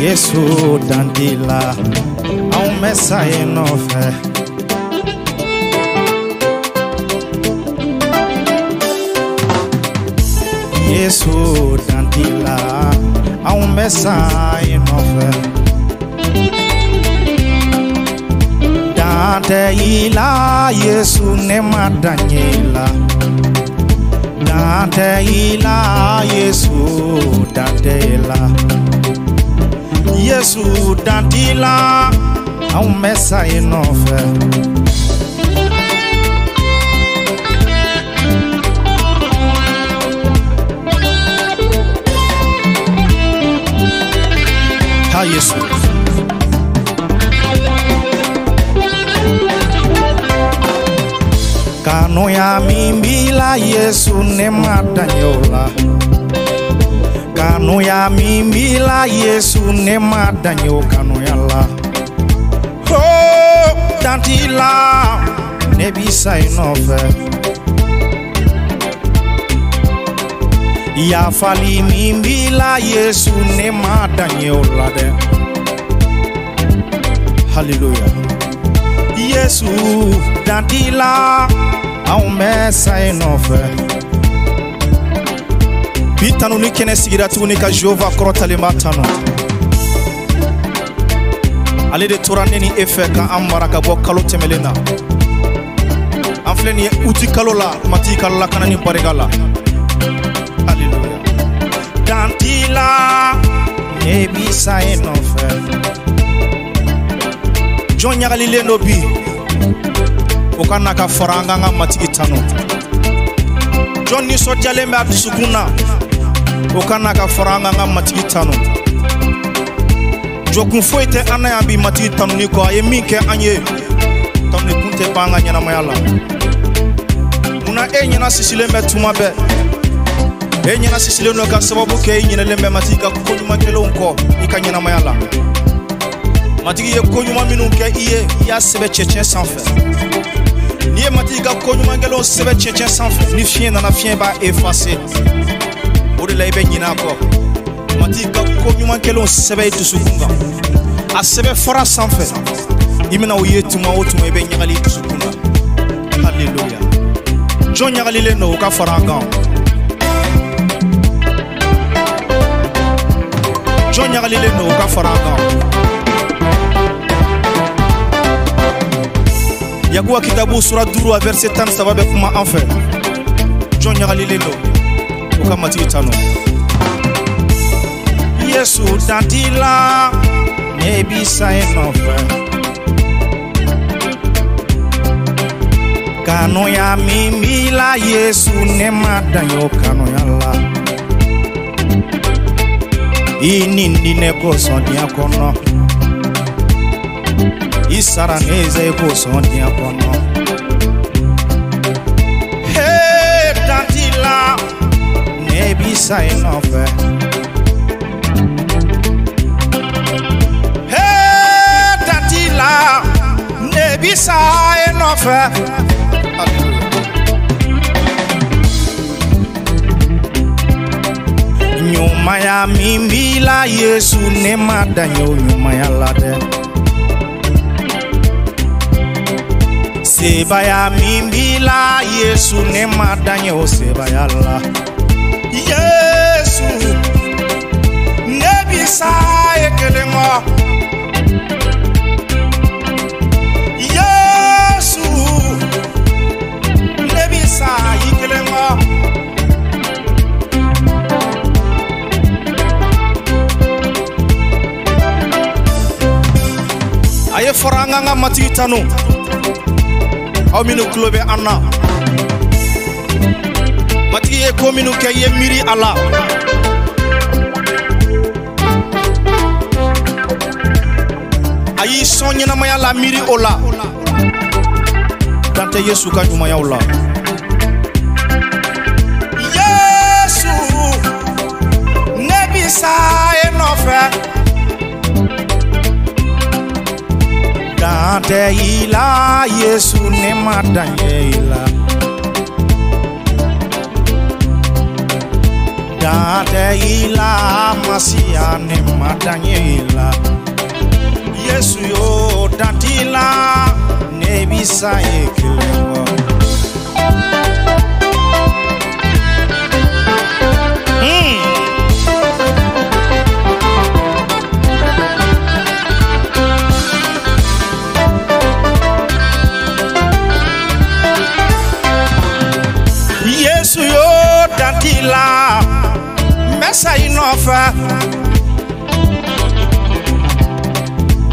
Yesu dandila au mesaye nofe Yesu dandila au mesaye nofe Dante ila Yesu ne madanyela Dante ila Yesu dandela Yesu dandila au mesaye nofe Ha Yesu Kano ya mimbila Yesu ne madanyola Kano ya mimbila Yesu ne madanyo kano ya la Oh dantila ne bisa inofe Ya fali mimbila Yesu ne madanyola de Hallelujah Yesu dantila au mesa inofe Bitanu ni kene sigira tuguni ka Jehova korotale matano Ale de torane ni efe ka amara ka bo kalo temelena Anfle ni uti kalo la mati kalo la kana ni baregala Hallelujah Dantila ne bisa inofe John nyagalile no bi Okana ka faranga nga matiki tano John ni so jale me adusukuna Okana ka faranga nga matiki tano Jokun foite ana ya bi matiki tano ni ko aye minke anye Tam ni kunte banga nyana mayala Muna nyana sisile me tuma be nyana sisile no ka sababu ke nyana lembe matika ko nyuma kelo nko ikanyana mayala Matiki ye ko nyuma minu ke iye ya sebe cheche sans faire Niye matiga konyu mangelo sebe cheche sans fait ni fien na fien ba effacer odi la ibe nyina ko matiga konyu mangelo sebe tusukunga a sebe fora sans fait imena oyetuma otuma ibe nyagali tusukunga hallelujah John nyagali le no ka faranga John nyagali le no ka faranga Yakuwa kitabu sura 2 verset 10 sababe kuma enfer John nyagalilelo ukamati tano Yesu dantila ne bisa enofe Kano ya mimbila Yesu ne madanyo kano ya la Inindi ne kosonia kono Isara neze ko sonia kono Hey dantila ne bisa enofe Hey dantila ne bisa enofe Nyuma ya mimbila Yesu ne madanyo nyuma ya lade Seba ya mimbila Yesu ne madanyo seba ya la Yesu ne bisa ekelengo Yesu ne bisa ekelengo Aye foranga nga matitanu Aminu klobe anna Mati ye kominu ke ye miri ala Ayi sonye na maya la miri ola Dante Yesu ka nyuma ya ola Yesu nebisa enofe Dante ila Yesu ne madanye ila Dante ila Masia ne madanyela Yesu yo dantila ne bisa ekelewa Yesu yo dantila mesa inofa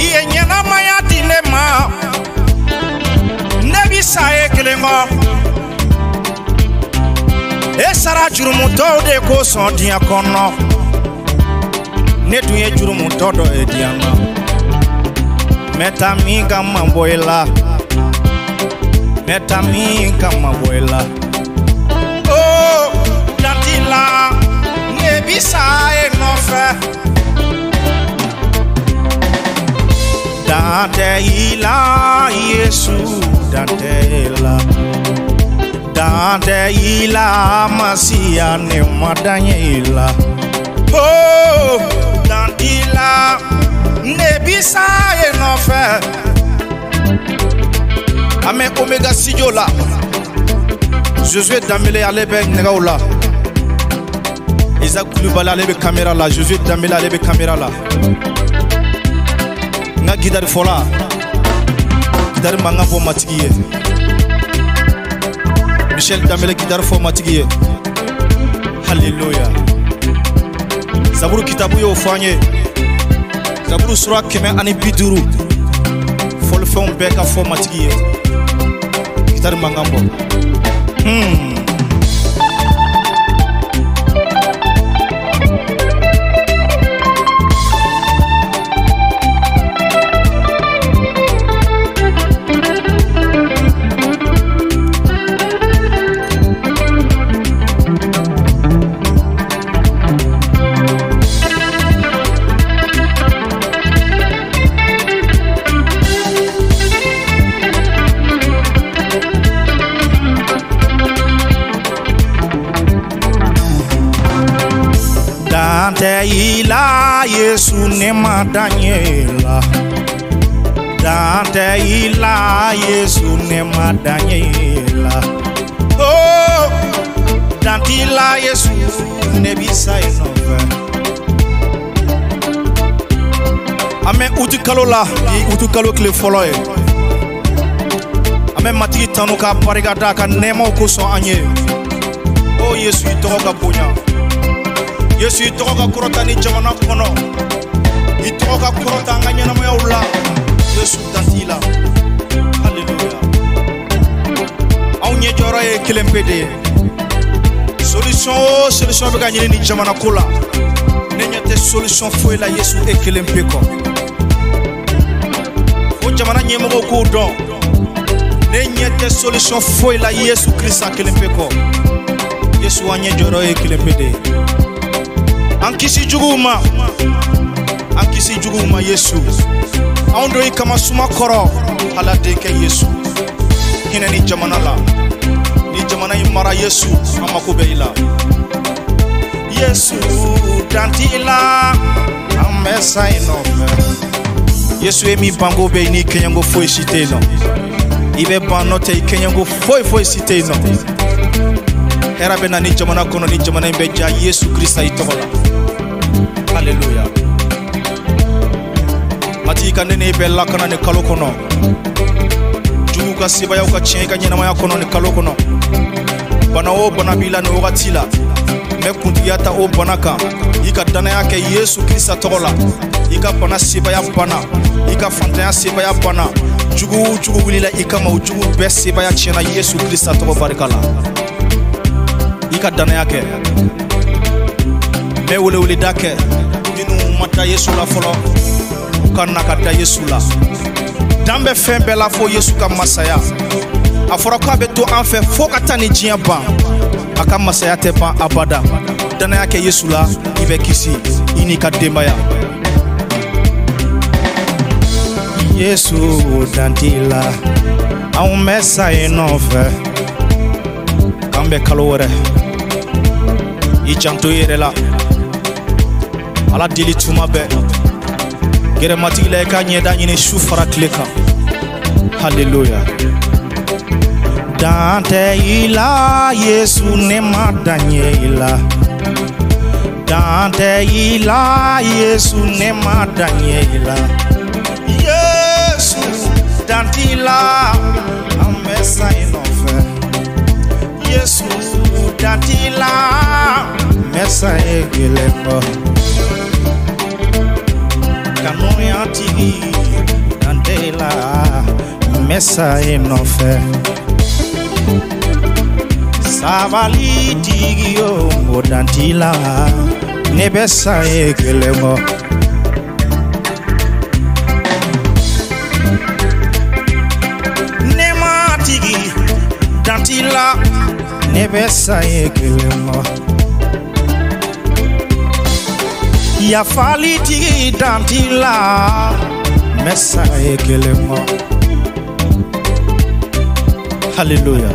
iye nyana maya dilema nebi sae kelengo esara jurumu de ko son dia kono ne duye jurumu do ediana meta mi gamma boyla oh dantila nebi sae nofa Dante ila Yesu Dante ila Masia ne madanyela oh Dante ila nebi sae nofa Ame omega sijola Josué Dambélé alebe negaula Isaac Koulibaly alebe caméra là Josué Dambélé alebe caméra là nga guitare fola guitare manga fo matigiye Michel Dambélé guitare fo matigiye Hallelujah Zaburu kitabu yo fanye Zaburu sura keme ani biduru fol fon beka fo matigiye guitare manga mbo Dante ila Yesu ne madanyela Dante ila Yesu ne madanyela oh Dante ila Yesu ne bisa inova Ame utukalo la utukalo kle folo e Ame matigi tanu ka parigada ka nemo ko so anye oh Yesu itoka bonya Yesu itoka kurota ni jamana kono itoka kurota nganya na yaula Yesu dantila Hallelujah Aunye jora e kilempede solution be gagner ni jamana kola nenyate solution foi la Yesu e kilempeko o jamana nyemo ko don nenyate solution foi la Yesu Christ kilempeko Yesu anye jora e kilempede Ankisi juguma Yesu Aundo ikama suma koro Hala deke Yesu Hine ni jamana la Ni jamana imara Yesu Amakube ila Yesu dantila Amesa inofe Yesu emi bango be ni kenyango foi site no Ibe banote kenyango foi site no Era bena ni jamana kono ni jamana imbeja Yesu Christa itola Hallelujah Matika nene bella kana ne kalo kono Juga sibaya uka chenga nyina maya kono ne kalo kono Bana o bana bila ne ogatila Me kundigata o banaka Ika dana yake Yesu Christa tola Ika bana sibaya bana Ika fantaya sibaya bana Jugu wilila ika maujugu be sibaya chena Yesu Christa toba barikala Ika dana yake Me wule dake Ninu mata Yesu la folo Ukana kata Yesu la Dambe fembe la fo Yesu ka masaya Afora kwa beto anfe fokata ni jiamba Aka masaya tepa abada Dana yake Yesu la Ibe kisi Inika dembaya Yesu dantila Au mesa inofe Kambe kalore Ichanto yere la ala deli tuma bɛɛ gɛrɛmatigi la I ka ɲɛda ɲini su fara tile kan haleluya dan tɛ I la Yesu ne ma dan ye I la dan tɛ I la Yesu ne ma dan ye I la Yesu dan t'i la an bɛ sa I nɔfɛ Yesu dan t'i la mɛ sa ye gɛlɛn bɔ kanuya tigi dan t'i la mɛ sa I nɔfɛ sabali tigi o dan t'i la ne bɛ sa ye gɛlɛn bɔ dan t'i la ne bɛ sa ye gɛlɛn bɔ yafali tigi dan t'i la mɛ sa ye gɛlɛn bɔ haleluya